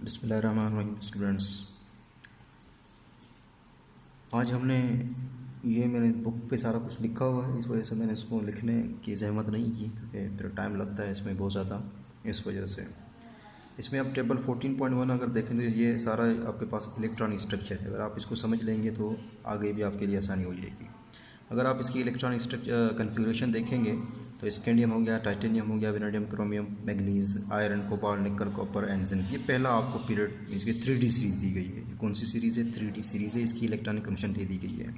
बिस्मिल्लाहिर्रहमानिर्रहीम स्टूडेंट्स, आज हमने ये मैंने बुक पे सारा कुछ लिखा हुआ है। इस वजह से मैंने इसको लिखने की जहमत नहीं की क्योंकि फिर टाइम लगता है इसमें बहुत ज़्यादा। इस वजह से इसमें आप टेबल 14.1 अगर देखें तो ये सारा आपके पास इलेक्ट्रॉनिक स्ट्रक्चर है। अगर आप इसको समझ लेंगे तो आगे भी आपके लिए आसानी हो जाएगी। अगर आप इसकी इलेक्ट्रॉनिक स्ट्रक्चर कन्फिगरेशन देखेंगे तो स्कैंडियम हो गया, टाइटेनियम हो गया, vanadium, chromium, manganese, iron, cobalt, निकल, कॉपर एंड जिंक। ये पहला आपको पीरियड इसकी 3D सीरीज़ दी गई है। ये कौन सी सीरीज़ है? 3D सीरीज़ है। इसकी इलेक्ट्रॉनिक कंडीशन दी गई है।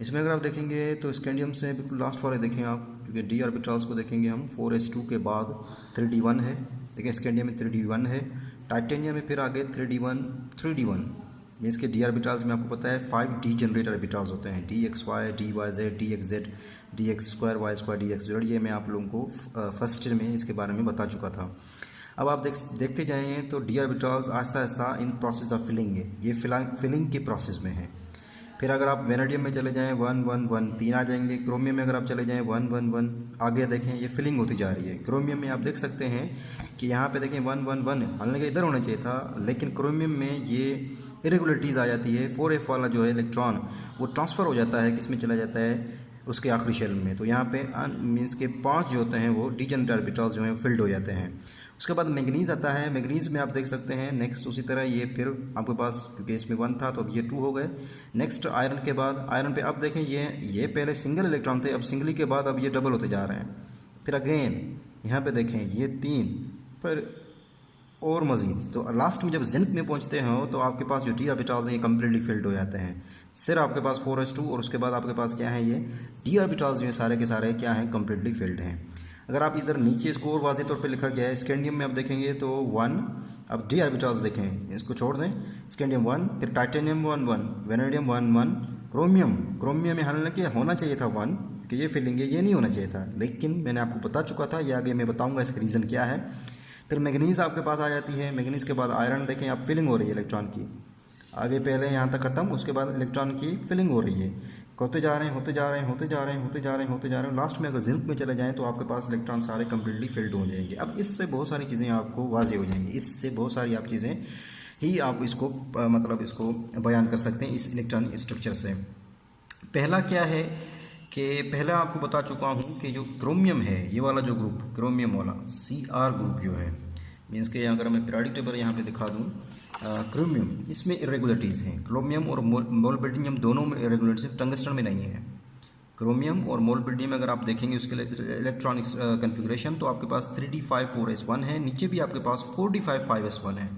इसमें अगर आप देखेंगे तो स्कैंडियम से बिल्कुल लास्ट वाले देखें आप, क्योंकि डी ऑर्बिटल्स को देखेंगे हम 4s2 के बाद 3D1 है। देखिए स्कैंडियम में 3D1 है, टाइटेनियम में फिर आगे 3D1 मीन्स के डी ऑर्बिटल्स में आपको पता है 5 डी जनरेट ऑर्बिटल्स होते हैं, DXY, DYZ, DXZ, DX2, Y2, DXZ। ये मैं आप लोगों को फर्स्ट ईयर में इसके बारे में बता चुका था। अब आप देखते जाएंगे तो D orbitals Aahista Aahista in process of filling है, ये फिलिंग के प्रोसेस में है। फिर अगर आप वेनेडियम में चले जाएं 1 1 1 3 आ जाएंगे। क्रोमियम में अगर आप चले जाएं 1 1 1 आगे देखें ये फिलिंग होती जा रही है। क्रोमियम में आप देख सकते हैं कि यहाँ पे देखें 1 1 1 हालांकि इधर होना चाहिए था, लेकिन क्रोमियम में ये इरेगुलरिटीज़ आ जाती है। 4f वाला जो है इलेक्ट्रॉन वो ट्रांसफ़र हो जाता है, किसमें चला जाता है? उसके आखिरी शेल में। तो यहाँ पे मीन्स के 5 जो होते हैं वो डीजेनरेट ऑर्बिटल्स जो हैं फिल्ड हो जाते हैं। उसके बाद मैग्नीज आता है। मैग्नीज में आप देख सकते हैं नेक्स्ट उसी तरह ये फिर आपके पास, क्योंकि इसमें 1 था तो अब ये 2 हो गए। नेक्स्ट आयरन के बाद, आयरन पे अब देखें ये पहले सिंगल इलेक्ट्रॉन थे, अब सिंगली के बाद अब ये डबल होते जा रहे हैं। फिर अगेन यहाँ पे देखें ये 3 पर और मज़ीद। तो लास्ट में जब जिंक में पहुँचते हो तो आपके पास जो डी ऑर्बिटल्स हैं ये कम्प्लीटली फिल्ड हो जाते हैं। सिर्फ आपके पास 4s2 और उसके बाद आपके पास क्या है, ये डी ऑर्बिटल्स जो हैं सारे के सारे क्या हैं, कम्प्लीटली फिल्ड हैं। अगर आप इधर नीचे इसको और वाज़ेह तौर पे लिखा गया है, स्कैंडियम में आप देखेंगे तो 1, अब डी ऑर्बिटल्स देखें, इसको छोड़ दें, स्कैंडियम 1, फिर टाइटेनियम 1 1, वेनेडियम 1 1, क्रोमियम में हालांकि होना चाहिए था 1 कि ये फिलिंग है, ये नहीं होना चाहिए था, लेकिन मैंने आपको बता चुका था, ये आगे मैं बताऊँगा इसका रीज़न क्या है। फिर मैग्नीज़ आपके पास आ जाती है। मैग्नीज़ के बाद आयरन देखें आप फिलिंग हो रही है इलेक्ट्रॉन की, आगे पहले यहाँ तक ख़त्म, उसके बाद इलेक्ट्रॉन की फिलिंग हो रही है, होते जा रहे हैं। लास्ट में अगर जिंक में चले जाएं तो आपके पास इलेक्ट्रॉन सारे कम्प्लीटली फिल्ड हो जाएंगे। अब इससे बहुत सारी चीज़ें आपको वाज़ेह हो जाएंगी, इससे बहुत सारी आप चीज़ें ही आप इसको मतलब इसको बयान कर सकते हैं इस इलेक्ट्रॉनिक स्ट्रक्चर से। पहला क्या है कि पहला आपको बता चुका हूँ कि जो क्रोमियम है, ये वाला जो ग्रुप क्रोमियम वाला Cr ग्रुप जो है, मीन्स के अगर मैं पीरियोडिक टेबल यहाँ पे दिखा दूँ, क्रोमियम इसमें इरेगुलरिटीज़ हैं। क्रोमियम और मोलिब्डेनम दोनों में इरेगुलरिटीज़, टंगस्टन में नहीं है। क्रोमियम और मोलिब्डेनम अगर आप देखेंगे उसके इलेक्ट्रॉनिक कन्फिग्रेशन तो आपके पास 3d5 4s1 है, नीचे भी आपके पास 4d5 5s1 है।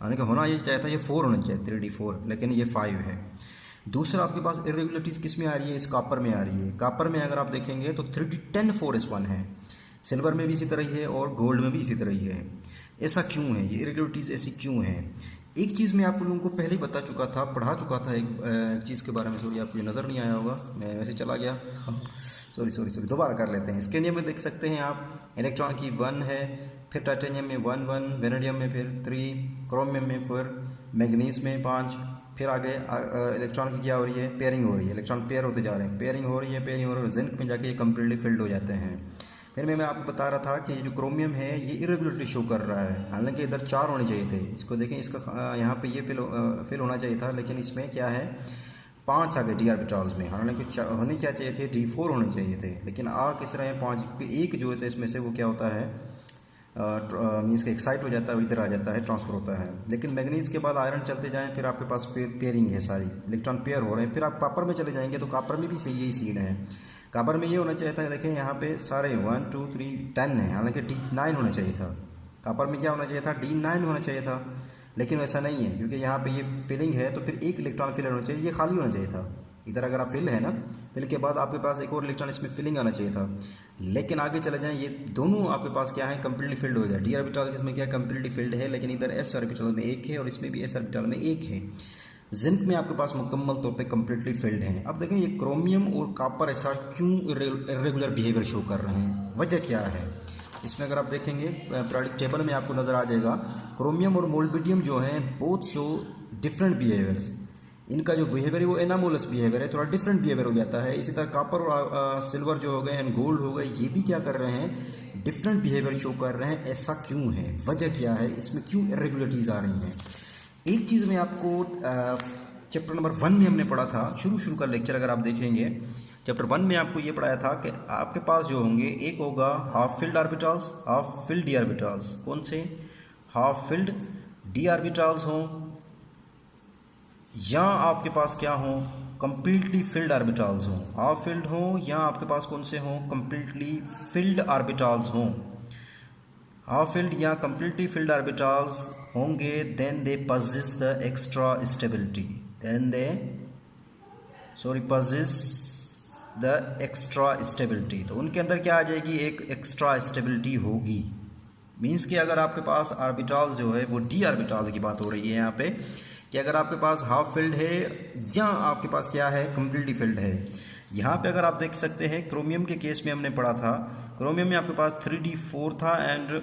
हालांकि होना ये चाहिए था, ये 4 होना चाहिए 3d4, लेकिन ये 5 है। दूसरा आपके पास इरेगुलरिटीज़ किस में आ रही है? इस कापर में आ रही है। कापर में अगर आप देखेंगे तो 3d10 4s1 है। सिल्वर में भी इसी तरह ही है और गोल्ड में भी इसी तरह ही है। ऐसा क्यों है? ये इरेगुलरिटीज़ ऐसी क्यों है? एक चीज़ मैं आप लोगों को पहले ही बता चुका था, पढ़ा चुका था एक चीज़ के बारे में। सॉरी आपको ये नज़र नहीं आया होगा, मैं वैसे चला गया, सॉरी दोबारा कर लेते हैं। स्कैंडियम में देख सकते हैं आप इलेक्ट्रॉन की 1 है, फिर टाइटेनियम में 1 1, वेनेडियम में फिर 3, क्रोमियम में फिर, मैग्नीज में 5, फिर आगे इलेक्ट्रॉन की क्या हो रही है? पेयरिंग हो रही है। इलेक्ट्रॉन पेयर होते जा रहे हैं, पेयरिंग हो रही है। जिंक में जाके ये कम्प्लीटली फिल्ड हो जाते हैं। फिर मैं आपको बता रहा था कि जो क्रोमियम है ये इरेगुलरिटी शो कर रहा है, हालांकि इधर 4 होने चाहिए थे। इसको देखें, इसका यहाँ पे ये फिल होना चाहिए था, लेकिन इसमें क्या है 5 आ गए डी ऑर्बिटल्स में। हालांकि होने क्या चाहिए थे? D4 होने चाहिए थे, लेकिन आ किस रहे हैं 5, क्योंकि एक जो है इसमें से वो क्या होता है, मीन्स का एक्साइट हो जाता है, इधर आ जाता है, ट्रांसफ़र होता है। लेकिन मैग्नीज़ के बाद आयरन चलते जाएँ, फिर आपके पास पेयरिंग है, सारी इलेक्ट्रॉन पेयर हो रहे हैं। फिर आप कॉपर में चले जाएंगे तो कॉपर में भी सही यही सीन है। कॉपर में ये होना चाहिए था, देखें यहाँ पे सारे 1 2 3 10 है, हालांकि D9 होना चाहिए था। कॉपर में क्या होना चाहिए था? D9 होना चाहिए था, लेकिन वैसा नहीं है, क्योंकि यहाँ पे ये फिलिंग है तो फिर एक इलेक्ट्रॉन फिल होना चाहिए, ये खाली होना चाहिए था। इधर अगर आप फिल है ना, फिल के बाद आपके पास एक और इलेक्ट्रॉन इसमें फिलिंग आना चाहिए था, लेकिन आगे चले जाएं ये दोनों आपके पास क्या है, कम्प्लीटली फिल्ड हो गया। डी ऑर्बिटल इसमें क्या कम्प्लीटली फिल्ड है, लेकिन इधर एस ऑर्बिटल में 1 है और इसमें भी एस ऑर्बिटल में 1 है। जिंक में आपके पास मुकम्मल तौर पे कम्प्लीटली फिल्ड है। अब देखें ये क्रोमियम और कॉपर ऐसा क्यों इरेगुलर बिहेवियर शो कर रहे हैं, वजह क्या है? इसमें अगर आप देखेंगे पीरियोडिक टेबल में आपको नज़र आ जाएगा, क्रोमियम और मोलिब्डेनम जो हैं बोथ शो डिफरेंट बिहेवियर्स। इनका जो बिहेवियर है वो एनामोलस बिहेवियर है, थोड़ा डिफरेंट बिहेवियर हो जाता है। इसी तरह कॉपर और सिल्वर जो हो गए एंड गोल्ड हो गए, ये भी क्या कर रहे हैं, डिफरेंट बिहेवियर शो कर रहे हैं। ऐसा क्यों है, वजह क्या है, इसमें क्यों इरेगुलरिटीज़ आ रही हैं। एक चीज़ में आपको चैप्टर नंबर 1 में हमने पढ़ा था, शुरू का लेक्चर अगर आप देखेंगे, चैप्टर 1 में आपको ये पढ़ाया था कि आपके पास जो होंगे, एक होगा half filled orbitals, half filled D orbitals. कौन से? हाफ फिल्ड डी ऑर्बिटल्स हों, या आपके पास क्या हो, कंप्लीटली फिल्ड ऑर्बिटल्स हों। हाफ फिल्ड हो या आपके पास कौन से हों, कंप्लीटली फिल्ड ऑर्बिटल्स हों। हाफ फिल्ड या कंप्लीटली फिल्ड ऑर्बिटल्स होंगे, then they possess the extra stability, possess the extra stability. तो उनके अंदर क्या आ जाएगी, एक एक्स्ट्रा स्टेबिलिटी होगी। मीन्स कि अगर आपके पास ऑर्बिटल्स जो है वो डी ऑर्बिटल की बात हो रही है यहाँ पे, कि अगर आपके पास हाफ फिल्ड है या आपके पास क्या है, कंप्लीटली फिल्ड है। यहाँ पे अगर आप देख सकते हैं, क्रोमियम के केस में हमने पढ़ा था, क्रोमियम में आपके पास 3d4 था एंड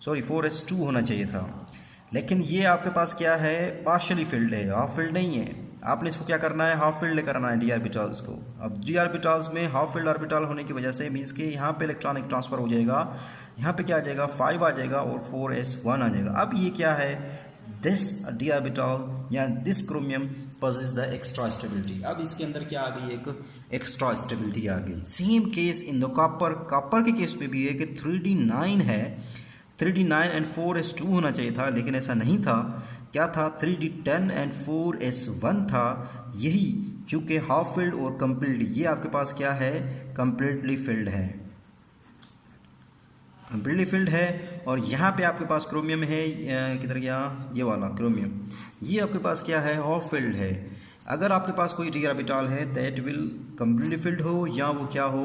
4s2 होना चाहिए था, लेकिन ये आपके पास क्या है, पार्शली फिल्ड है, हाफ फिल्ड नहीं है। आपने इसको क्या करना है, हाफ फिल्ड करना है डी ऑर्बिटल्स को। अब डी ऑर्बिटल्स में हाफ फिल्ड ऑर्बिटल होने की वजह से मीन्स कि यहाँ पे इलेक्ट्रॉनिक ट्रांसफर हो जाएगा, यहाँ पे क्या आ जाएगा, 5 आ जाएगा और 4s1 आ जाएगा। अब ये क्या है, दिस डी ऑर्बिटल या this chromium possess the extra stability. अब इसके अंदर क्या आ गई, एक एक्स्ट्रा स्टेबिलिटी आ गई। Same case in the copper, copper के केस में भी है कि 3d9 है, 3d9 एंड 4s2 होना चाहिए था, लेकिन ऐसा नहीं था। क्या था, 3d10 एंड 4s1 था। यही क्योंकि हाफ फिल्ड और कंप्लीटली, ये आपके पास क्या है, कंप्लीटली फिल्ड है, कंप्लीटली फिल्ड है। और यहाँ पे आपके पास क्रोमियम है, किधर गया ये वाला क्रोमियम, ये आपके पास क्या है, हाफ फिल्ड है। अगर आपके पास कोई डी ऑर्बिटल है दैट विल कंप्लीटली फिल्ड हो या वो क्या हो,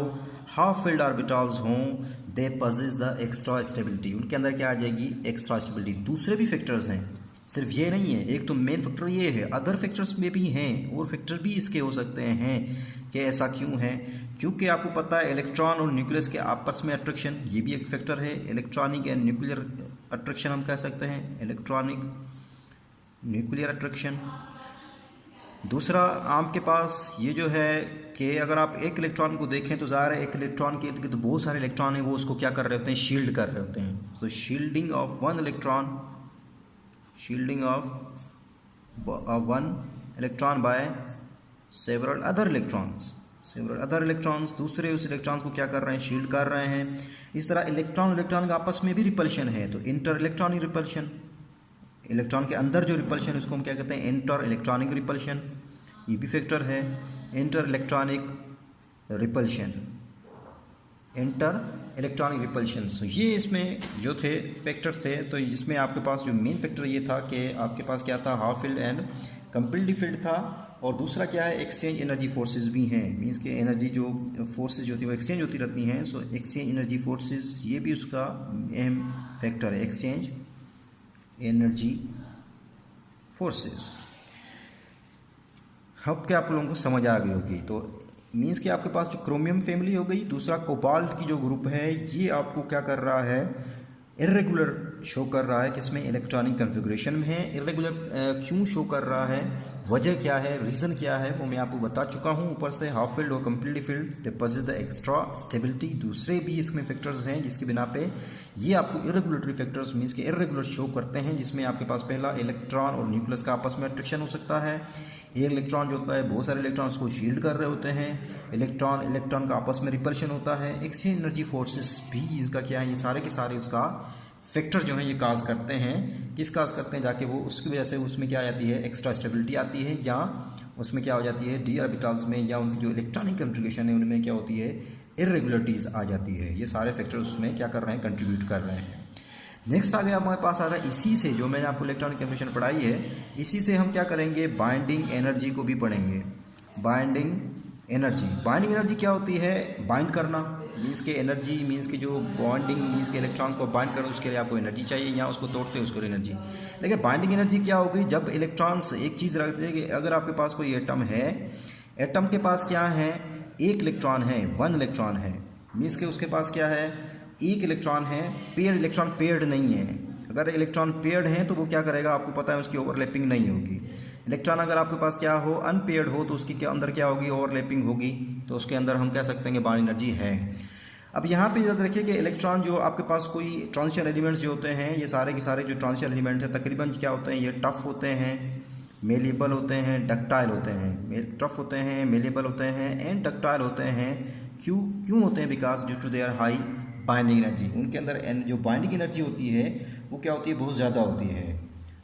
हाफ फिल्ड ऑर्बिटल्स हों, दे possess द एक्स्ट्रा स्टेबिलिटी। उनके अंदर क्या आ जाएगी, एक्स्ट्रा स्टेबिलिटी। दूसरे भी फैक्टर्स हैं, सिर्फ ये नहीं है, एक तो मेन फैक्टर ये है, अदर फैक्टर्स में भी हैं और फैक्टर भी इसके हो सकते हैं। कि ऐसा क्यों है, क्योंकि आपको पता है इलेक्ट्रॉन और न्यूक्लियस के आपस में अट्रैक्शन, ये भी एक फैक्टर है। इलेक्ट्रॉनिक एंड न्यूक्लियर अट्रैक्शन हम कह सकते हैं, इलेक्ट्रॉनिक न्यूक्लियर अट्रैक्शन। दूसरा आपके पास ये जो है कि अगर आप एक इलेक्ट्रॉन को देखें तो ज़ाहिर है एक इलेक्ट्रॉन के तो बहुत सारे इलेक्ट्रॉन हैं, वो उसको क्या कर रहे होते हैं, शील्ड कर रहे होते हैं। तो shielding of one electron, shielding of one electron by several other electrons, दूसरे उस इलेक्ट्रॉन को क्या कर रहे हैं, शील्ड कर रहे हैं। इस तरह इलेक्ट्रॉन का आपस में भी रिपल्शन है, तो इंटर इलेक्ट्रॉनिक रिपल्शन, इलेक्ट्रॉन के अंदर जो रिपल्शन है उसको हम क्या कहते हैं, इंटर इलेक्ट्रॉनिक रिपल्शन। ये भी फैक्टर है, inter electronic repulsion, inter electronic repulsion. So ये इसमें जो थे फैक्टर थे, तो इसमें आपके पास जो मेन फैक्टर ये था कि आपके पास क्या था, half filled and completely filled था। और दूसरा क्या है, एक्सचेंज एनर्जी फोर्सेस भी हैं, मीन्स के एनर्जी जो फोर्सेस जो थी वो एक्सचेंज होती रहती हैं। सो एक्सचेंज एनर्जी फोर्सेस ये भी उसका अहम फैक्टर है, एक्सचेंज एनर्जी फोर्सेस। अब क्या आप लोगों को समझ आ गई होगी। तो मीन्स कि आपके पास जो क्रोमियम फैमिली हो गई, दूसरा कोबाल्ट की जो ग्रुप है ये आपको क्या कर रहा है, इरेगुलर शो कर रहा है, किसमें, इलेक्ट्रॉनिक कन्फिगरेशन में है। इरेगुलर क्यों शो कर रहा है, वजह क्या है, रीज़न क्या है, वो मैं आपको बता चुका हूँ। ऊपर से हाफ फिल्ड और completely filled they possess the extra stability. दूसरे भी इसमें फैक्टर्स हैं जिसकी बिना पे ये आपको इरेगुलेटरी फैक्टर्स मीन्स के इरेगुलर शो करते हैं, जिसमें आपके पास पहला इलेक्ट्रॉन और न्यूक्लियस का आपस में अट्रैक्शन हो सकता है। एक इलेक्ट्रॉन जो होता है बहुत सारे इलेक्ट्रॉन्स को शील्ड कर रहे होते हैं, इलेक्ट्रॉन का आपस में रिपल्शन होता है। एक्सचेंज एनर्जी फोर्सेस भी इसका क्या है, ये सारे के सारे उसका फैक्टर जो है ये काज करते हैं। किस काज करते हैं, जाके वो उसकी वजह से उसमें क्या आ जाती है, एक्स्ट्रा स्टेबिलिटी आती है, या उसमें क्या हो जाती है, डी ऑर्बिटल्स में या उनकी जो इलेक्ट्रॉनिक कन्फिगरेशन है उनमें क्या होती है, इरेगुलरिटीज़ आ जाती है। ये सारे फैक्टर्स उसमें क्या कर रहे हैं, कंट्रीब्यूट कर रहे हैं। नेक्स्ट आगे हमारे पास आ रहा है, इसी से जो मैंने आपको इलेक्ट्रॉनिक कन्फिगरेशन पढ़ाई है, इसी से हम क्या करेंगे, बाइंडिंग एनर्जी को भी पढ़ेंगे। बाइंडिंग एनर्जी क्या होती है, बाइंड करना, मीन्स के एनर्जी मीन्स के जो बॉन्डिंग मीन्स के इलेक्ट्रॉन्स को बाइंड करो, उसके लिए आपको एनर्जी चाहिए, या उसको तोड़ते हैं उसको एनर्जी। लेकिन बाइंडिंग एनर्जी क्या होगी, जब इलेक्ट्रॉन्स एक चीज़ रखते हैं कि अगर आपके पास कोई एटम है, एटम के पास क्या है, एक इलेक्ट्रॉन है, वन इलेक्ट्रॉन है, मीन्स के उसके पास क्या है, एक इलेक्ट्रॉन है, पेयर्ड इलेक्ट्रॉन पेयर्ड नहीं है। अगर इलेक्ट्रॉन पेयर्ड है तो वो क्या करेगा, आपको पता है उसकी ओवरलैपिंग नहीं होगी। इलेक्ट्रॉन अगर आपके पास क्या हो, अनपेयर्ड हो, तो उसके अंदर क्या होगी, ओवरलैपिंग होगी, तो उसके अंदर हम कह सकते हैं कि बाइंड एनर्जी है। अब यहाँ पे याद रखिए कि इलेक्ट्रॉन जो आपके पास कोई ट्रांजिशन एलिमेंट्स जो होते हैं, ये सारे के सारे जो ट्रांजिशन एलिमेंट हैं तकरीबन क्या होते हैं, ये टफ होते हैं, मेलेबल होते हैं, डक्टाइल होते हैं। टफ होते हैं, मेलेबल होते हैं एंड डक्टाइल होते हैं। क्यों होते हैं? Because due to their high binding energy. उनके अंदर जो बाइंडिंग एनर्जी होती है वो क्या होती है, बहुत ज़्यादा होती है।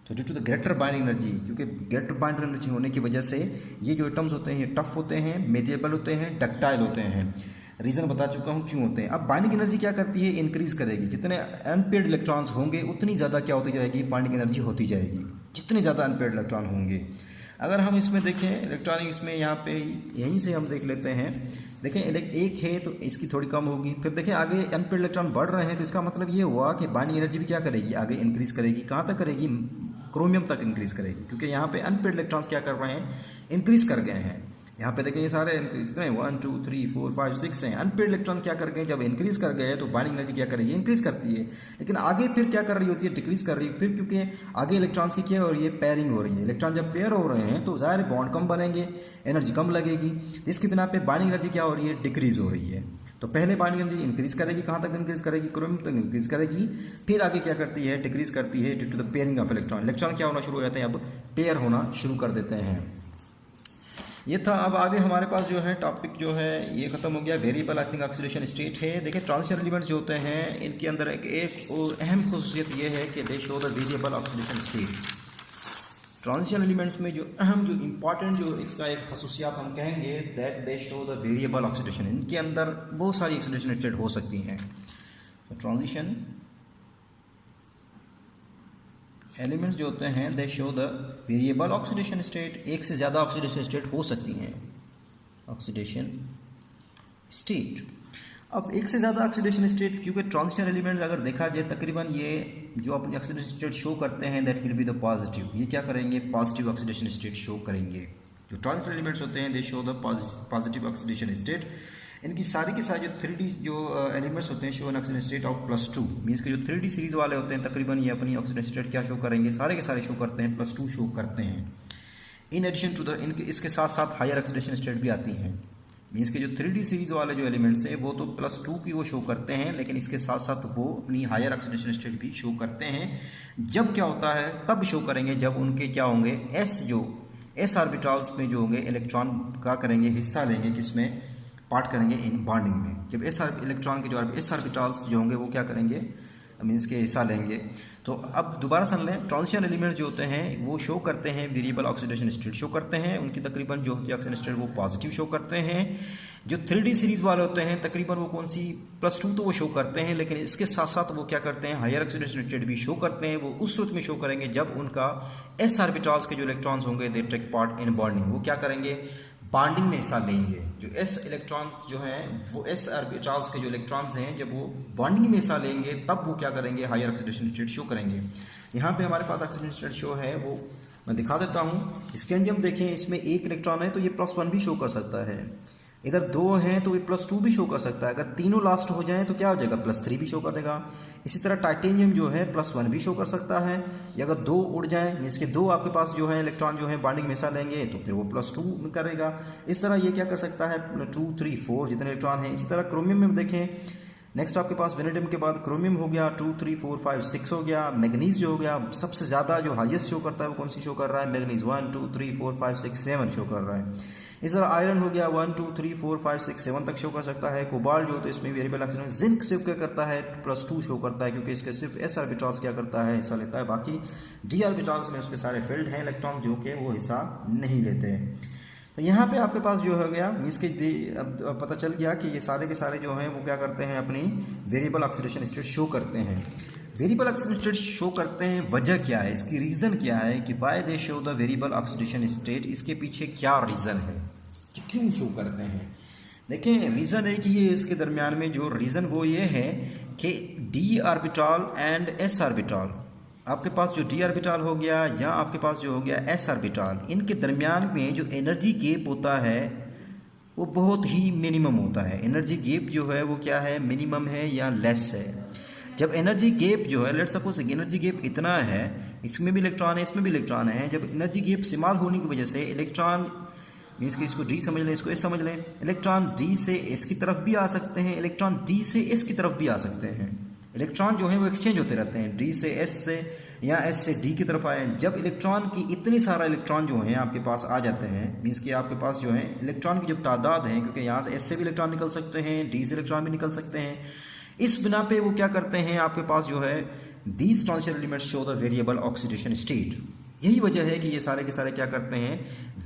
तो due to the greater binding energy, क्योंकि ग्रेटर बाइंडिंग एनर्जी होने की वजह से ये जो एटम्स होते हैं ये टफ होते हैं, मेलेबल होते हैं, डक्टाइल होते हैं। रीज़न बता चुका हूँ क्यों होते हैं। अब बाइंडिंग एनर्जी क्या करती है, इंक्रीज करेगी। जितने अनपेयर्ड इलेक्ट्रॉन्स होंगे उतनी ज़्यादा क्या होती जाएगी, बाइंडिंग एनर्जी होती जाएगी, जितने ज़्यादा अनपेयर्ड इलेक्ट्रॉन होंगे। अगर हम इसमें देखें इलेक्ट्रॉनिक्स में, यहाँ पे यहीं से हम देख लेते हैं, देखें एक है तो इसकी थोड़ी कम होगी, फिर देखें आगे अनपेयर्ड इलेक्ट्रॉन बढ़ रहे हैं तो इसका मतलब ये हुआ कि बाइंडिंग एनर्जी भी क्या करेगी, आगे इंक्रीज करेगी। कहाँ तक करेगी, क्रोमियम तक इंक्रीज करेगी, क्योंकि यहाँ पे अनपेयर्ड इलेक्ट्रॉन्स क्या कर रहे हैं, इंक्रीज कर गए हैं। यहाँ पे देखें ये सारे इंक्रीज करें, 1 2 3 4 5 6 हैं। अनपेयर्ड इलेक्ट्रॉन क्या कर गए, जब इंक्रीज कर गए तो बाइंडिंग एनर्जी क्या करेगी, इंक्रीज करती है। लेकिन आगे फिर क्या कर रही होती है, डिक्रीज कर रही है। फिर क्योंकि आगे इलेक्ट्रॉन्स की क्या हो रही है, पेयरिंग हो रही है। इलेक्ट्रॉन जब पेयर हो रहे हैं तो ज़ाहिर बॉन्ड कम बनेंगे, एनर्जी कम लगेगी। इसके बिना पे बाइंडिंग एनर्जी क्या हो रही है, डिक्रीज हो रही है। तो पहले बाइंडिंग एनर्जी इंक्रीज करेगी, कहाँ तक इंक्रीज करेगी, क्रोमियम तक इंक्रीज करेगी। फिर आगे क्या करती है, डिक्रीज करती है due to the pairing of electron. Electron क्या होना शुरू हो जाते हैं, अब पेयर होना शुरू कर देते हैं। ये था। अब आगे हमारे पास जो है टॉपिक जो है ये खत्म हो गया। Variable I think oxidation state है। देखिए ट्रांजिशन एलिमेंट्स जो होते हैं इनके अंदर एक और अहम खुसूसियत ये है कि दे show the variable oxidation state. Transition elements में जो अहम जो इंपॉर्टेंट जो इसका एक खसूसियात हम कहेंगे that they show the variable oxidation. इनके अंदर बहुत सारी ऑक्सीडेशन स्टेट हो सकती हैं। ट्रांजिशन एलिमेंट्स जो होते हैं दे show the variable oxidation state. एक से ज़्यादा ऑक्सीडेशन स्टेट हो सकती हैं, ऑक्सीडेशन स्टेट। अब एक से ज़्यादा ऑक्सीडेशन स्टेट, क्योंकि ट्रांजिशन एलिमेंट्स अगर देखा जाए तकरीबन ये जो अपनी ऑक्सीडेशन स्टेट शो करते हैं that will be the positive. ये क्या करेंगे, पॉजिटिव ऑक्सीडेशन स्टेट शो करेंगे। जो ट्रांजिशन एलिमेंट्स होते हैं दे show the positive oxidation state. इनकी सारी के सारे जो 3D जो एलिमेंट्स होते हैं show an oxidation state of +2। Means के जो 3D सीरीज वाले होते हैं तकरीबन ये अपनी ऑक्सीडेशन स्टेट क्या शो करेंगे, सारे के सारे शो करते हैं, +2 शो करते हैं। इन एडिशन टू द इनके इसके साथ साथ हायर ऑक्सीडेशन स्टेट भी आती हैं। मीन्स के जो 3D सीरीज वाले जो एलिमेंट्स हैं वो तो +2 की वो शो करते हैं, लेकिन इसके साथ साथ वो अपनी हायर ऑक्सीडेशन स्टेट भी शो करते हैं। जब क्या होता है, तब शो करेंगे जब उनके क्या होंगे, एस ऑर्बिटल्स में जो होंगे इलेक्ट्रॉन का करेंगे हिस्सा लेंगे, किसमें, पार्ट करेंगे इन बॉन्डिंग में। जब एस इलेक्ट्रॉन के जो एस ऑर्बिटल्स जो होंगे वो क्या करेंगे, मीन्स के हिस्सा लेंगे। तो अब दोबारा सुन लें, ट्रांजिशन एलिमेंट्स जो होते हैं वो शो करते हैं वेरिएबल ऑक्सीडेशन स्टेट शो करते हैं। उनकी तकरीबन जो होती है ऑक्सीडेशन स्टेट वो पॉजिटिव शो करते हैं। जो 3D सीरीज वाले होते हैं तकरीबन वो कौन सी, +2 तो वो शो करते हैं, लेकिन इसके साथ साथ वो क्या करते हैं, हायर ऑक्सीडेशन स्टेट भी शो करते हैं। वो उस सूरत में शो करेंगे जब उनका एस ऑर्बिटल्स के जो इलेक्ट्रॉन्स होंगे they take part in bonding. वो क्या करेंगे, बॉन्डिंग में हिस्सा लेंगे। जो एस इलेक्ट्रॉन जो हैं वो एस ऑर्बिटल्स के जो इलेक्ट्रॉन्स हैं जब वो बॉन्डिंग में हिस्सा लेंगे तब वो क्या करेंगे, हायर ऑक्सीडेशन स्टेट शो करेंगे। यहाँ पे हमारे पास ऑक्सीडेशन स्टेट शो है, वो मैं दिखा देता हूँ। स्कैंडियम देखें, इसमें एक इलेक्ट्रॉन है तो ये +1 भी शो कर सकता है। इधर 2 हैं तो ये +2 भी शो कर सकता है। अगर तीनों लास्ट हो जाएं तो क्या हो जाएगा, +3 भी शो कर देगा। इसी तरह टाइटेनियम जो है +1 भी शो कर सकता है। या अगर 2 उड़ जाएं, मीन्स के 2 आपके पास जो है इलेक्ट्रॉन जो है बॉन्डिंग में हिस्सा लेंगे तो फिर वो +2 करेगा। इस तरह ये क्या कर सकता है, 2 3 4 जितने इलेक्ट्रॉन हैं। इसी तरह क्रोमियम में देखें, नेक्स्ट आपके पास वेनेडियम के बाद क्रोमियम हो गया, 2 3 4 5 6 हो गया। मैग्नीज जो हो गया, सबसे ज़्यादा जो हाईएस्ट शो करता है वो कौन सी शो कर रहा है, मैग्नीज 1 2 3 4 5 6 7 शो कर रहा है। इस तरह आयरन हो गया, 1 2 3 4 5 6 7 तक शो कर सकता है। कोबाल्ट जो तो इसमें वेरिएबल ऑक्सीडेशन। जिंक सिर्फ क्या करता है, +2 शो करता है, क्योंकि इसके सिर्फ एस ऑर्बिटल्स क्या करता है, हिस्सा लेता है। बाकी डी ऑर्बिटल्स में उसके सारे फील्ड हैं इलेक्ट्रॉन जो कि वो हिस्सा नहीं लेते। तो यहाँ पे आपके पास जो हो गया, मीन्स के अब पता चल गया कि ये सारे के सारे जो हैं वो क्या करते हैं, अपनी वेरिएबल ऑक्सीडेशन स्टेट शो करते हैं। वेरिएबल ऑक्सीडेशन स्टेट शो करते हैं, वजह क्या है, इसकी रीज़न क्या है कि why they show the variable oxidation state. इसके पीछे क्या रीज़न है कि क्यों शो करते हैं। देखें, रीज़न है कि ये इसके दरमियान में जो रीज़न वो ये है कि D orbital and S orbital, आपके पास जो डी ऑर्बिटल हो गया या आपके पास जो हो गया एस ऑर्बिटल, इनके दरमियान में जो एनर्जी गैप होता है वो बहुत ही मिनिमम होता है। एनर्जी गैप जो है वो क्या है, मिनिमम है या लेस है। जब एनर्जी गैप जो है, लेट सपोज एनर्जी गैप इतना है, इसमें भी इलेक्ट्रॉन है इसमें भी इलेक्ट्रॉन है, जब एनर्जी गैप स्मॉल होने की वजह से इलेक्ट्रॉन मीन्स कि इसको डी समझ लें, इसको एस समझ लें। इलेक्ट्रॉन डी से एस की तरफ भी आ सकते हैं, इलेक्ट्रॉन डी से एस की तरफ भी आ सकते हैं। इलेक्ट्रॉन जो है वो एक्सचेंज होते रहते हैं, डी से एस से या एस से डी की तरफ आए। जब इलेक्ट्रॉन की इतनी सारा इलेक्ट्रॉन जो है आपके पास आ जाते हैं, मीन्स कि आपके पास जो है इलेक्ट्रॉन की जब तादाद है, क्योंकि यहाँ से एस से भी इलेक्ट्रॉन निकल सकते हैं, डी से इलेक्ट्रॉन भी निकल सकते हैं, इस बिना पे वो क्या करते हैं आपके पास जो है these transition elements show the variable oxidation state. यही वजह है कि ये सारे के सारे क्या करते हैं,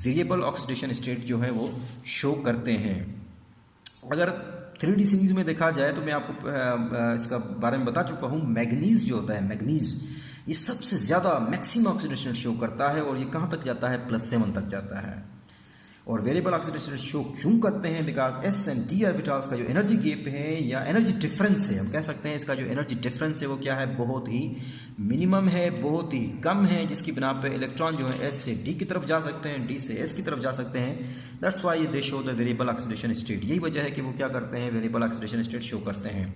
वेरिएबल ऑक्सीडेशन स्टेट जो है वो शो करते हैं। अगर 3D सीरीज में देखा जाए तो मैं आपको इसका बारे में बता चुका हूँ। मैग्नीज जो होता है, मैग्नीज ये सबसे ज़्यादा मैक्सिमम ऑक्सीडेशन शो करता है और ये कहाँ तक जाता है, +7 तक जाता है। और वेरिएबल ऑक्सीडेशन शो क्यों करते हैं, because S and D orbitals का जो एनर्जी गैप है या एनर्जी डिफरेंस है, हम कह सकते हैं इसका जो एनर्जी डिफरेंस है वो क्या है, बहुत ही मिनिमम है, बहुत ही कम है, जिसकी बिना पे इलेक्ट्रॉन जो है एस से डी की तरफ जा सकते हैं, डी से एस की तरफ जा सकते हैं। That's why they show the variable oxidation state. यही वजह है कि वो क्या करते हैं, वेरिएबल ऑक्सीडेशन स्टेट शो करते हैं।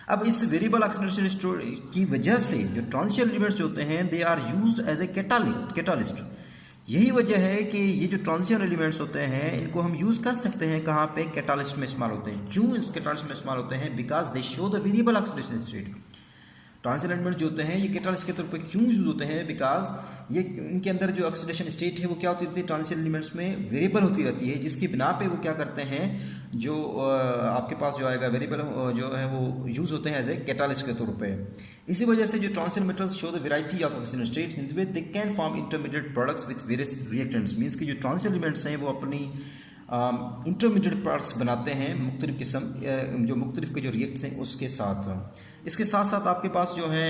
अब इस वेरिएबल ऑक्सीडेशन स्टेट की वजह से जो ट्रांजिशन एलिमेंट्स होते हैं they are used as a catalyst. यही वजह है कि ये जो ट्रांजिशन एलिमेंट्स होते हैं इनको हम यूज़ कर सकते हैं कहाँ पे, कैटालिस्ट में इस्तेमाल होते हैं। क्यों इस कैटालिस्ट में इस्तेमाल होते हैं, because they show the variable oxidation state. Transition elements जो होते हैं ये कैटालिस्ट के तौर पर क्यों यूज होते हैं, बिकॉज ये इनके अंदर जो ऑक्सीडेशन स्टेट है वो क्या होती रहती है, ट्रांजिशन एलिमेंट्स में वेरिएबल होती रहती है, जिसकी बिना पे वो क्या करते हैं, जो आपके पास जो आएगा वेरिएबल जो है वो यूज होते हैं एज ए कैटालिस्ट के तौर पे। इसी वजह से जो transition metals show the variety of oxidation states in they can form intermediate products with various reactants. Means कि जो ट्रांजिशन एलिमेंट्स हैं वो अपनी इंटरमीडिएट प्रोडक्ट्स बनाते हैं मुख्तलिफ किस्म जो मुख्तलिफ के जो रिएक्ट्स हैं उसके साथ। इसके साथ साथ आपके पास जो है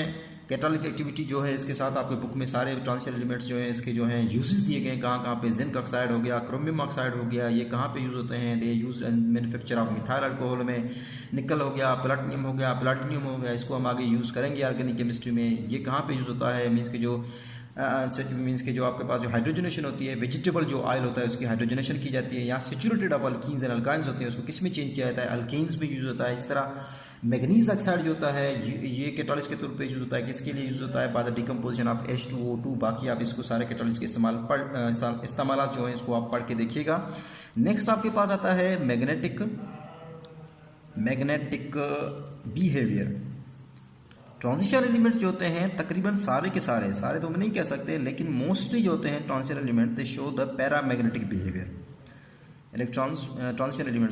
कैटालिटिक एक्टिविटी जो है, इसके साथ आपके बुक में सारे ट्रांजिशन एलिमेंट्स जो हैं इसके जो हैं यूजेस दिए गए हैं, कहाँ कहाँ पे जिंक ऑक्साइड हो गया, क्रोमियम ऑक्साइड हो गया, ये कहाँ पे यूज़ होते हैं, they use manufacture of methyl alcohol में। निकल हो गया, प्लाटिनियम हो गया, प्लाटिनियम हो गया, इसको हम आगे यूज़ करेंगे ऑर्गेनिक केमिस्ट्री में। ये कहाँ पर यूज़ होता है, मीन्स के जो मीन्स के जो आपके पास जो हाइड्रोजनेशन होती है, वेजिटेबल जो ऑयल होता है उसकी हाइड्रोजनेशन की जाती है। यहाँ saturated of alkenes and alkynes होते हैं, उसको किस में चेंज किया जाता है, अल्कीन्स में यूज़ होता है। इस तरह मैग्नीज ऑक्साइड जो होता है ये कैटालिस्ट के तौर पे यूज़ होता है, किसके लिए यूज़ होता है, by the decomposition of H2O2। बाकी आप इसको सारे कैटालिस्ट के इस्तेमाल जो है इसको आप पढ़ के देखिएगा। नेक्स्ट आपके पास आता है मैग्नेटिक बिहेवियर। ट्रांजिशन एलिमेंट्स जो होते हैं तकरीबन सारे के सारे तो हम नहीं कह सकते, लेकिन मोस्टली जो होते हैं transition element they show the paramagnetic behaviour. Transition element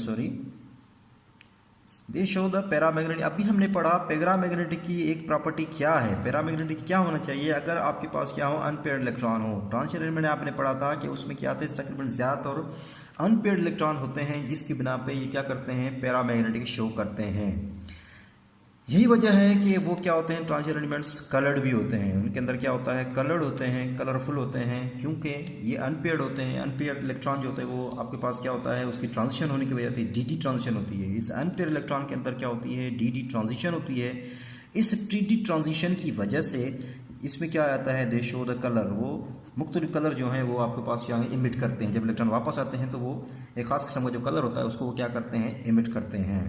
they show the paramagnetic. अभी हमने पढ़ा पैरामैग्नेटिक की एक प्रॉपर्टी क्या है, पैरामैग्नेटिक क्या होना चाहिए, अगर आपके पास क्या हो, अनपेयर्ड इलेक्ट्रॉन हो। ट्रांजिशन एलिमेंट आपने पढ़ा था कि उसमें क्या थे, तकरीबन ज़्यादातर अनपेयर्ड इलेक्ट्रॉन होते हैं, जिसकी बिना पे ये क्या करते हैं, पैरामैग्नेटिक शो करते हैं। यही वजह है कि वो क्या होते हैं, ट्रांजिशन एलिमेंट्स कलर्ड भी होते हैं, उनके अंदर क्या होता है, कलर्ड होते हैं, कलरफुल होते हैं, क्योंकि ये अनपेयर्ड होते हैं। अनपेयर्ड इलेक्ट्रॉन जो होते हैं वो आपके पास क्या होता है, उसकी ट्रांजिशन होने की वजह से डी ट्रांजिशन होती है। इस अनपेयर्ड इलेक्ट्रॉन के अंदर क्या होती है, डी ट्रांजिशन होती है। इस डी ट्रांजिशन की वजह से इसमें क्या आता है, दे शो द कलर। वो मुख्तलिफ कलर जो हैं वो आपके पास यहाँ इमिट करते हैं। जब इलेक्ट्रॉन वापस आते हैं तो वो एक खास किस्म का जो कलर होता है उसको वो क्या करते हैं, इमिट करते हैं।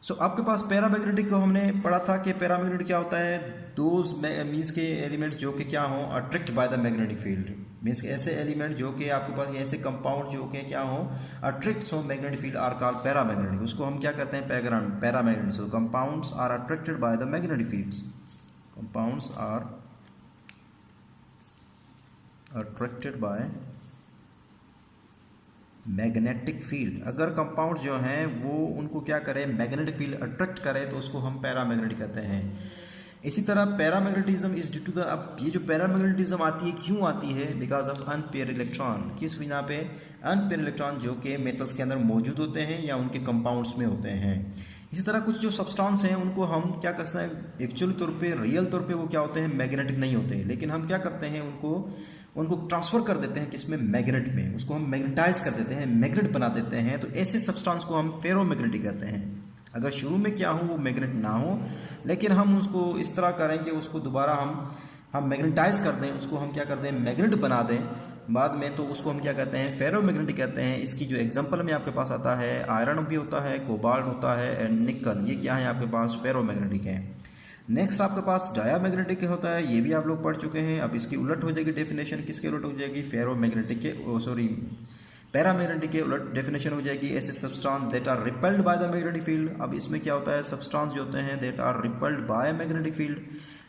सो आपके पास पैरामैग्नेटिक को हमने पढ़ा था कि पैरामैग्नेटिक क्या होता है, दोज मीन्स के एलिमेंट्स जो कि क्या हों, attract bye the magnetic field. Means के ऐसे एलिमेंट जो कि आपके पास ऐसे कंपाउंड जो कि क्या हों, अट्रैक्ट्स हों magnetic field, are called paramagnetic. उसको हम क्या कहते हैं, paramagnetic. So compounds are attracted by the magnetic fields. Compounds are attracted by magnetic field. अगर कंपाउंड जो हैं वो उनको क्या करें, मैग्नेटिक फील्ड अट्रैक्ट करें तो उसको हम पैरामैग्नेटिक कहते हैं। इसी तरह paramagnetism is due to the, अब ये जो पैरामैग्नेटिज्म आती है क्यों आती है, बिकॉज ऑफ अनपेयर इलेक्ट्रॉन। किस बिना पे, अनपेयर इलेक्ट्रॉन जो कि मेटल्स के अंदर मौजूद होते हैं या उनके कंपाउंड्स में होते हैं। इसी तरह कुछ जो सब्सटेंस हैं उनको हम क्या करते हैं, एक्चुअली तौर पे रियल तौर पे वो क्या होते हैं, मैग्नेटिक नहीं होते, लेकिन हम क्या करते हैं उनको ट्रांसफ़र कर देते हैं किसमें, मैग्नेट में। उसको हम मैग्नेटाइज कर देते हैं, मैग्नेट बना देते हैं। तो ऐसे सब्सटेंस को हम फेरोमैग्नेटिक कहते हैं। अगर शुरू में क्या हो, वो मैग्नेट ना हो, लेकिन हम उसको इस तरह करें कि उसको दोबारा हम मैग्नेटाइज कर दें, उसको हम क्या करते हैं, मैग्नेट बना दें बाद में, तो उसको हम क्या कहते हैं, फेरोमैग्नेटिक कहते हैं। इसकी जो एग्जांपल में आपके पास आता है, आयरन भी होता है, कोबाल्ट होता है एंड निकल, ये क्या है आपके पास, फेरोमैग्नेटिक है। नेक्स्ट आपके पास डायामैग्नेटिक होता है, ये भी आप लोग पढ़ चुके हैं। अब इसकी उलट हो जाएगी डेफिनेशन, किसके उलट हो जाएगी, फेरोमैग्नेटिक के, पैरामैग्नेटिक के उलट डेफिनेशन हो जाएगी ऐसे substance that are repelled by the magnetic field. अब इसमें क्या होता है, सब्सटेंस जो होते हैं that are repelled by magnetic field,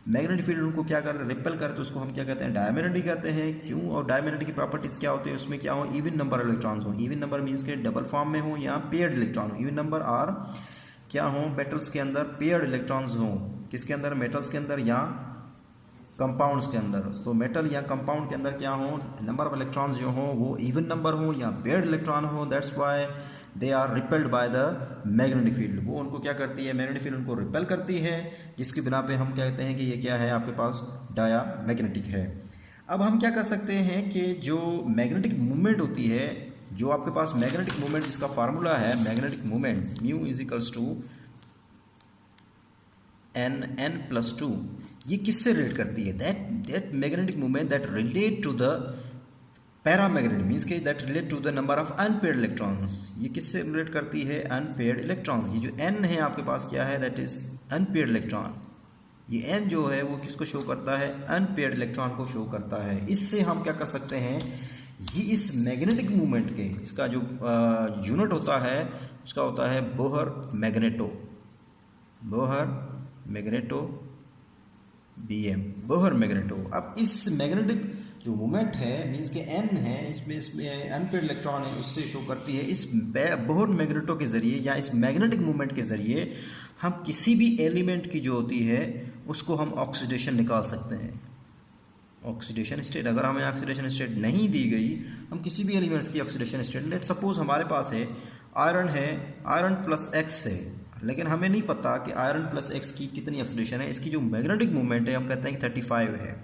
magnetic field उनको क्या कर रिपेल करे तो उसको हम क्या कहते हैं, डायमैग्नेटिक कहते हैं। क्यों, और डायमैग्नेटिक की प्रॉपर्टीज क्या होती है, उसमें क्या हो, इवन नंबर इलेक्ट्रॉन्स हो। इवन नंबर मीन्स के डबल फॉर्म में हो या पेयर्ड इलेक्ट्रॉन हो। इवन नंबर आर क्या हो, मेटल्स के अंदर पेयर्ड इलेक्ट्रॉन्स हो। किसके अंदर, मेटल्स के अंदर या कंपाउंड्स के अंदर। तो मेटल या कंपाउंड के अंदर क्या हो, नंबर ऑफ इलेक्ट्रॉन्स जो हो वो इवन नंबर हो या पेयर्ड इलेक्ट्रॉन हो। That's why they are repelled by the magnetic field. वो उनको क्या करती है, मैग्नेटिक फील्ड उनको रिपेल करती है, जिसकी बिना पे हम कहते हैं कि ये क्या है, आपके पास डायमैग्नेटिक है। अब हम क्या कर सकते हैं कि जो मैग्नेटिक मूवमेंट होती है, जो आपके पास मैग्नेटिक मूवमेंट जिसका फार्मूला है, magnetic movement mu is equals to n+2, ये किससे रिलेट करती है, that magnetic movement that relate to the paramagnetic means के that relate to the number of unpaired electrons. ये किससे रिलेट करती है, अनपेयर्ड इलेक्ट्रॉन्स। ये जो n है आपके पास क्या है, दैट इज अनपेयर्ड इलेक्ट्रॉन। ये n जो है वो किसको शो करता है, अनपेयर्ड इलेक्ट्रॉन को शो करता है। इससे हम क्या कर सकते हैं, ये इस मैग्नेटिक मूवमेंट के इसका जो यूनिट होता है उसका होता है Bohr magneto, Bohr magneto BM, Bohr magneto. अब इस मैग्नेटिक जो मूवमेंट है मीन्स के n है, इसमें अनपेयर्ड इलेक्ट्रॉन है, उससे शो करती है। इस बोहर मैग्नेटो के जरिए या इस मैग्नेटिक मूवमेंट के जरिए हम किसी भी एलिमेंट की जो होती है उसको हम ऑक्सीडेशन निकाल सकते हैं। ऑक्सीडेशन स्टेट, अगर हमें ऑक्सीडेशन स्टेट नहीं दी गई, हम किसी भी एलिमेंट्स की ऑक्सीडेशन स्टेट, लेट सपोज हमारे पास है आयरन +X है, लेकिन हमें नहीं पता कि आयरन +X की कितनी ऑक्सीडेशन है। इसकी जो मैग्नेटिक मूवमेंट है हम कहते हैं कि 35 है।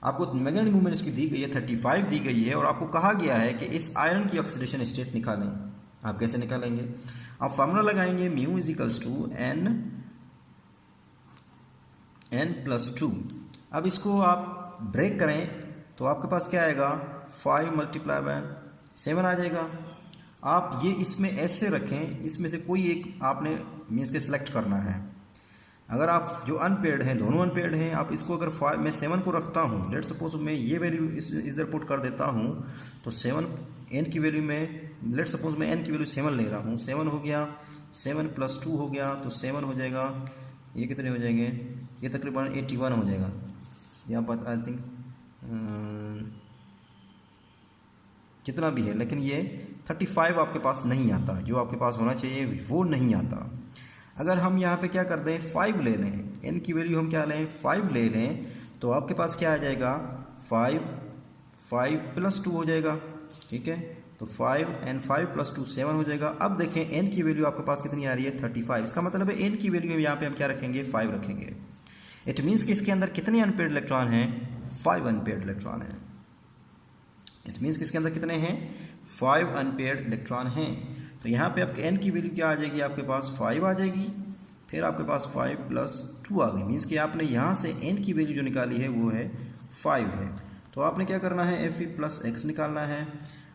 आपको मैग्नेटिक मूवमेंट इसकी दी गई है 35 दी गई है, और आपको कहा गया है कि इस आयरन की ऑक्सीडेशन स्टेट निकालें। आप कैसे निकालेंगे, आप फार्मूला लगाएंगे mu is equals to n+2। अब इसको आप ब्रेक करें तो आपके पास क्या आएगा, 5 × 7 आ जाएगा। आप ये इसमें ऐसे रखें, इसमें से कोई एक आपने मीन्स के सिलेक्ट करना है। अगर आप जो अनपेयर्ड हैं, दोनों अनपेयर्ड हैं, आप इसको अगर 5 मैं 7 को रखता हूँ, लेट सपोज मैं ये वैल्यू इधर पुट कर देता हूँ, तो 7 n की वैल्यू में, लेट सपोज मैं n की वैल्यू 7 ले रहा हूँ, 7 हो गया, 7+2 हो गया, तो 7 हो जाएगा, ये कितने हो जाएंगे, ये तकरीबन 81 हो जाएगा। यहाँ पर आई थिंक जितना भी है, लेकिन ये 35 आपके पास नहीं आता, जो आपके पास होना चाहिए वो नहीं आता। अगर हम यहाँ पे क्या कर दें, 5 ले लें, n की वैल्यू हम क्या लें, 5 ले लें, तो आपके पास क्या आ जाएगा, 5+2 हो जाएगा। ठीक है, तो 5 and 5+2 7 हो जाएगा। अब देखें n की वैल्यू आपके पास कितनी आ रही है, 35। इसका मतलब है n की वैल्यू यहाँ पे हम क्या रखेंगे, 5 रखेंगे। इट मीन्स कि इसके अंदर कितने अनपेयर्ड इलेक्ट्रॉन हैं, 5 अनपेयर्ड इलेक्ट्रॉन हैं। इट मीन्स कि इसके अंदर कितने हैं, 5 अनपेयर्ड इलेक्ट्रॉन हैं। तो यहाँ पे आपके n की वैल्यू क्या आ जाएगी, आपके पास 5 आ जाएगी, फिर आपके पास 5+2 आ गई। मीन्स कि आपने यहाँ से n की वैल्यू जो निकाली है वो है 5 है। तो आपने क्या करना है, Fe+X निकालना है।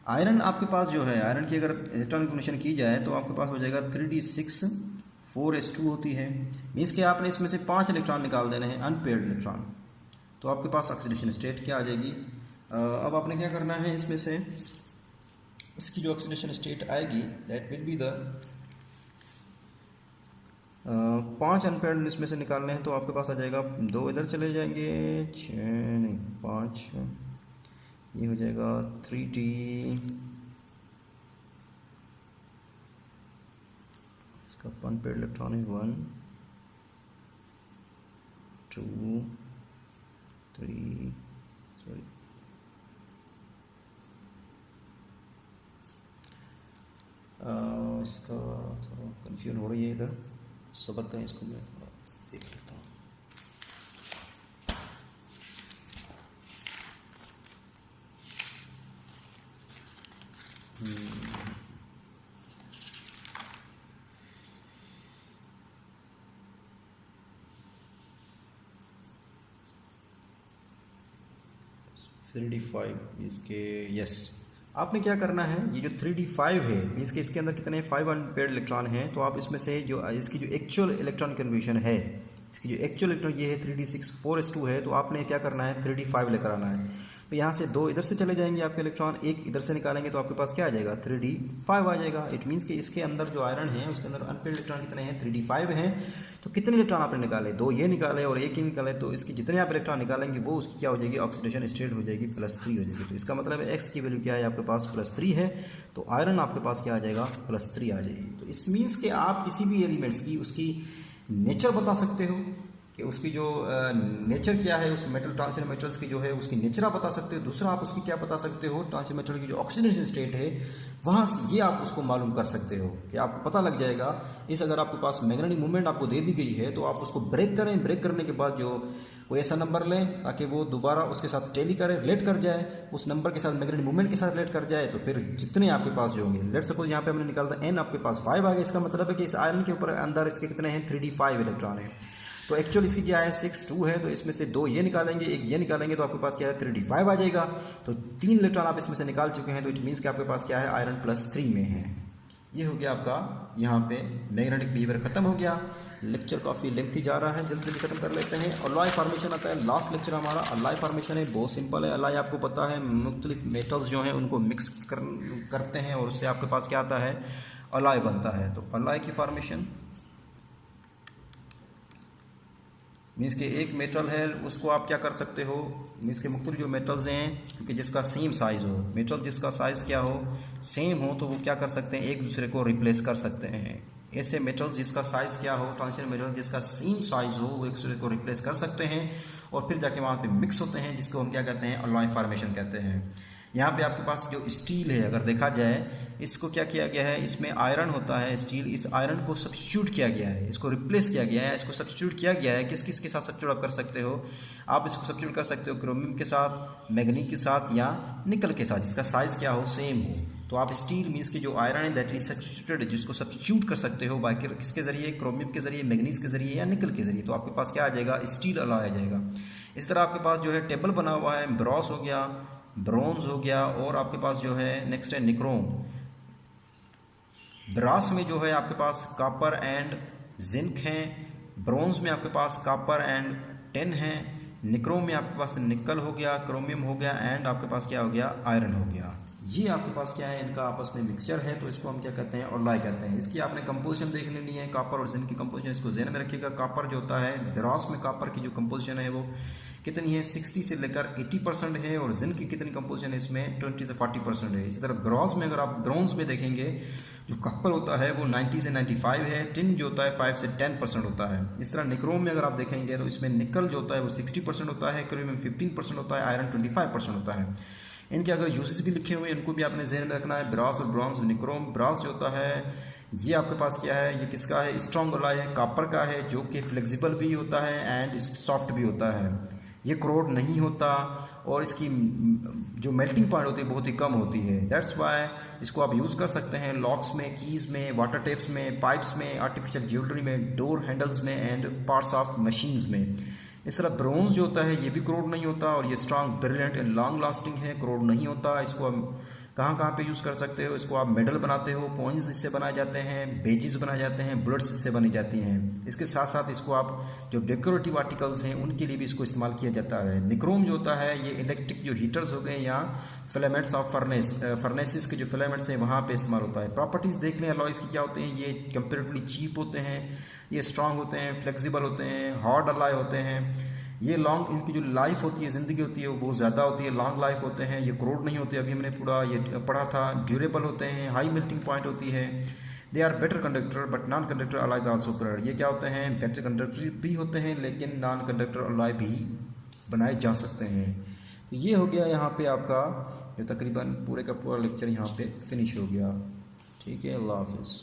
आयरन आपके पास जो है, आयरन की अगर इलेक्ट्रॉन कॉम्बिनेशन की जाए तो आपके पास हो जाएगा 3d6 4s2 होती है। मीन्स कि आपने इसमें से 5 इलेक्ट्रॉन निकाल देने हैं अनपेयर्ड इलेक्ट्रॉन, तो आपके पास ऑक्सीडेशन स्टेट क्या आ जाएगी। अब आपने क्या करना है, इसमें से इसकी जो ऑक्सीडेशन स्टेट आएगी that will be the 5 unpaired इसमें से निकालने हैं, तो आपके पास आ जाएगा, 2 इधर चले जाएंगे, 6 नहीं 5, ये हो जाएगा 3d, इसका अनपेयर्ड इलेक्ट्रॉन है 1 2 3 सॉरी इसका थोड़ा कंफ्यूजन हो रही है इधर, सब्र करें, इसको मैं देख लेता हूँ। (3d5) इसके यस, आपने क्या करना है, ये जो 3d5 है मीन्स कि इसके अंदर कितने 5 अनपेयर्ड इलेक्ट्रॉन हैं, तो आप इसमें से जो इसकी जो एक्चुअल इलेक्ट्रॉन कन्फर्मेशन है, इसकी जो एक्चुअल इलेक्ट्रॉन ये है 3d6 4s2 है, तो आपने क्या करना है 3d5 लेकर आना है। तो यहाँ से 2 इधर से चले जाएंगे आपके इलेक्ट्रॉन, 1 इधर से निकालेंगे तो आपके पास क्या आ जाएगा 3d5 आ जाएगा। इट मीन्स कि इसके अंदर जो आयरन है उसके अंदर अनपेयर्ड इलेक्ट्रॉन कितने हैं 3d5 हैं। तो कितने इलेक्ट्रॉन आपने निकाले, 2 ये निकाले और 1 ही निकाले, तो इसकी जितने आप इलेक्ट्रॉन निकालेंगे वो उसकी क्या हो जाएगी ऑक्सीडेशन स्टेट हो जाएगी +3 हो जाएगी। तो इसका मतलब है एक्स की वैल्यू क्या है आपके पास +3 है, तो आयरन आपके पास क्या आ जाएगा +3 आ जाएगी। तो इस मीन्स कि आप किसी भी एलिमेंट्स की उसकी नेचर बता सकते हो कि उसकी जो नेचर क्या है, उस मेटल ट्रांजिशन मेटल्स की जो है उसकी नेचर आप बता सकते हो। दूसरा आप उसकी क्या बता सकते हो, ट्रांजिशन मेटल की जो ऑक्सीडेशन स्टेट है वहाँ से ये आप उसको मालूम कर सकते हो कि आपको पता लग जाएगा। इस अगर आपके पास मैग्नेटिक मूवमेंट आपको दे दी गई है तो आप उसको ब्रेक करें, ब्रेक करने के बाद जो कोई ऐसा नंबर लें ताकि वो दोबारा उसके साथ टेली करे, रिलेट कर जाए, उस नंबर के साथ मैग्नेटिक मूवमेंट के साथ रिलेट कर जाए, तो फिर जितने आपके पास जो होंगे, लेट सपोज यहाँ पे हमने निकाला था n, आपके पास 5 आ गया। इसका मतलब है कि इस आयरन के ऊपर अंदर इसके कितने हैं 3d5 इलेक्ट्रॉन है। तो एक्चुअल इसकी क्या है 6 2 है, तो इसमें से 2 ये निकालेंगे 1 ये निकालेंगे तो आपके पास क्या है 3d5 आ जाएगा। तो 3 इलेक्ट्रॉन आप इसमें से निकाल चुके हैं, तो इट मीन्स कि आपके पास क्या है आयरन +3 में है। ये हो गया आपका यहाँ पे मैग्नेटिक बिहेवियर खत्म हो गया। लेक्चर काफ़ी लेंथी जा रहा है, जल्दी जल्दी खत्म कर लेते हैं। अलॉय फॉर्मेशन आता है, लास्ट लेक्चर हमारा अलॉय फॉर्मेशन है। बहुत सिंपल है, अलॉय आपको पता है मुख्तलिफ मेटल्स जो हैं उनको मिक्स करते हैं और उससे आपके पास क्या आता है अलॉय बनता है। तो अलॉय की फॉर्मेशन मीन्स कि एक मेटल है उसको आप क्या कर सकते हो, मीन्स के मुख्तलिफ जो मेटल्स हैं क्योंकि जिसका सेम साइज़ हो, मेटल जिसका साइज़ क्या हो सेम हो, तो वो क्या कर सकते हैं एक दूसरे को रिप्लेस कर सकते हैं। ऐसे मेटल्स जिसका साइज़ क्या हो, ट्रांजिशन मेटल जिसका सेम साइज़ हो, वो एक दूसरे को रिप्लेस कर सकते हैं और फिर जाके वहाँ पे मिक्स होते हैं, जिसको हम क्या कहते हैं अलॉय फॉर्मेशन कहते हैं। यहाँ पे आपके पास जो स्टील है अगर देखा जाए इसको क्या किया गया है, इसमें आयरन होता है स्टील, इस आयरन को सब्स्टिट्यूट किया गया है, इसको रिप्लेस किया गया है, इसको सब्स्टिट्यूट किया गया है। किस किस के साथ सब्स्टिट्यूट आप कर सकते हो, आप इसको सब्स्टिट्यूट कर सकते हो क्रोमियम के साथ, मैग्नीज के साथ या निकल के साथ जिसका साइज़ क्या हो सेम हो। तो आप स्टील मीन्स की जो आयरन है दैट इज सब्स्टिट्यूटेड, जिसको सब्स्टिट्यूट कर सकते हो बाकी किसके जरिए क्रोमियम के जरिए, मैग्नीज के जरिए या निकल के जरिए, तो आपके पास क्या आ जाएगा स्टील अलॉय आ जाएगा। इस तरह आपके पास जो है टेबल बना हुआ है, ब्रॉस हो गया, ब्रोंज हो गया और आपके पास जो है नेक्स्ट है निक्रोम। ब्रास में जो है आपके पास कॉपर एंड जिंक हैं, ब्रोंज में आपके पास कॉपर एंड टिन है, निक्रोम में आपके पास निकल हो गया, क्रोमियम हो गया एंड आपके पास क्या हो गया आयरन हो गया। ये आपके पास क्या है इनका आपस में मिक्सचर है, तो इसको हम क्या कहते हैं अलॉय कहते हैं। इसकी आपने कंपोजिशन देख लेनी है, कॉपर और जिंक की कंपोजिशन इसको ध्यान में रखिएगा। कॉपर जो होता है ब्रास में कॉपर की जो कंपोजिशन है वो कितनी है 60 से लेकर 80% है और जिंक की कितनी कंपोजिशन है इसमें 20 से 40% है। इसी तरह ब्रॉन्ज में अगर आप ब्रोंज में देखेंगे जो कॉपर होता है वो 90 से 95 है, टिन जो होता है 5 से 10% होता है। इस तरह निक्रोम में अगर आप देखेंगे तो इसमें निकल जो होता है वो 60% होता है, क्रोमियम 15% होता है, आयरन 25% होता है। इनके अगर यूजेस भी लिखे हुए हैं उनको भी आपने ज़हन में रखना है। ब्रास और ब्रॉन्ज निक्रोम, ब्रास जो होता है ये आपके पास क्या है, ये किसका है स्ट्रॉन्ग अलॉय है, कॉपर का है जो कि फ्लेक्सिबल भी होता है एंड सॉफ्ट भी होता है, ये क्रोड नहीं होता और इसकी जो मेल्टिंग पॉइंट होती है बहुत ही कम होती है। दैट्स वाई इसको आप यूज़ कर सकते हैं लॉक्स में, कीज़ में, वाटर टेप्स में, पाइप्स में, आर्टिफिशियल ज्वेलरी में, डोर हैंडल्स में एंड पार्ट्स ऑफ मशीन्स में। इस तरह ब्रोंज जो होता है ये भी क्रोड नहीं होता और ये strong, brilliant and long lasting है, क्रोड नहीं होता। इसको हम कहाँ कहाँ पे यूज़ कर सकते हो, इसको आप मेडल बनाते हो, पॉइंट्स इससे बनाए जाते हैं, बेजेस बनाए जाते हैं, बुलेट्स इससे बनी जाती हैं। इसके साथ साथ इसको आप जो डेकोरेटिव आर्टिकल्स हैं उनके लिए भी इसको इस्तेमाल किया जाता है। निक्रोम जो होता है ये इलेक्ट्रिक जो हीटर्स हो गए या फिलामेंट्स ऑफ फर्नेसिस के जो फिलामेंट्स हैं वहाँ पे इस्तेमाल होता है। प्रॉपर्टीज़ देख लें अलॉयज़ की क्या होते हैं, ये कंपेरेटिवली चीप होते हैं, ये स्ट्रांग होते हैं, फ्लेक्सिबल होते हैं, हार्ड अलॉय होते हैं, ये लॉन्ग इनकी जो लाइफ होती है ज़िंदगी होती है वो बहुत ज़्यादा होती है, लॉन्ग लाइफ होते हैं, ये क्रोड नहीं होते, अभी हमने पूरा ये पढ़ा था, ड्यूरेबल होते हैं, हाई मेल्टिंग पॉइंट होती है, they are better conductor but non conductor alloys also preferred. ये क्या होते हैं बेटर कंडक्टर भी होते हैं लेकिन नॉन कंडक्टर अलॉय भी बनाए जा सकते हैं। तो ये हो गया यहाँ पे आपका जो तकरीबन पूरे का पूरा लेक्चर यहाँ पे फिनिश हो गया। ठीक है, अल्लाह हाफिज़।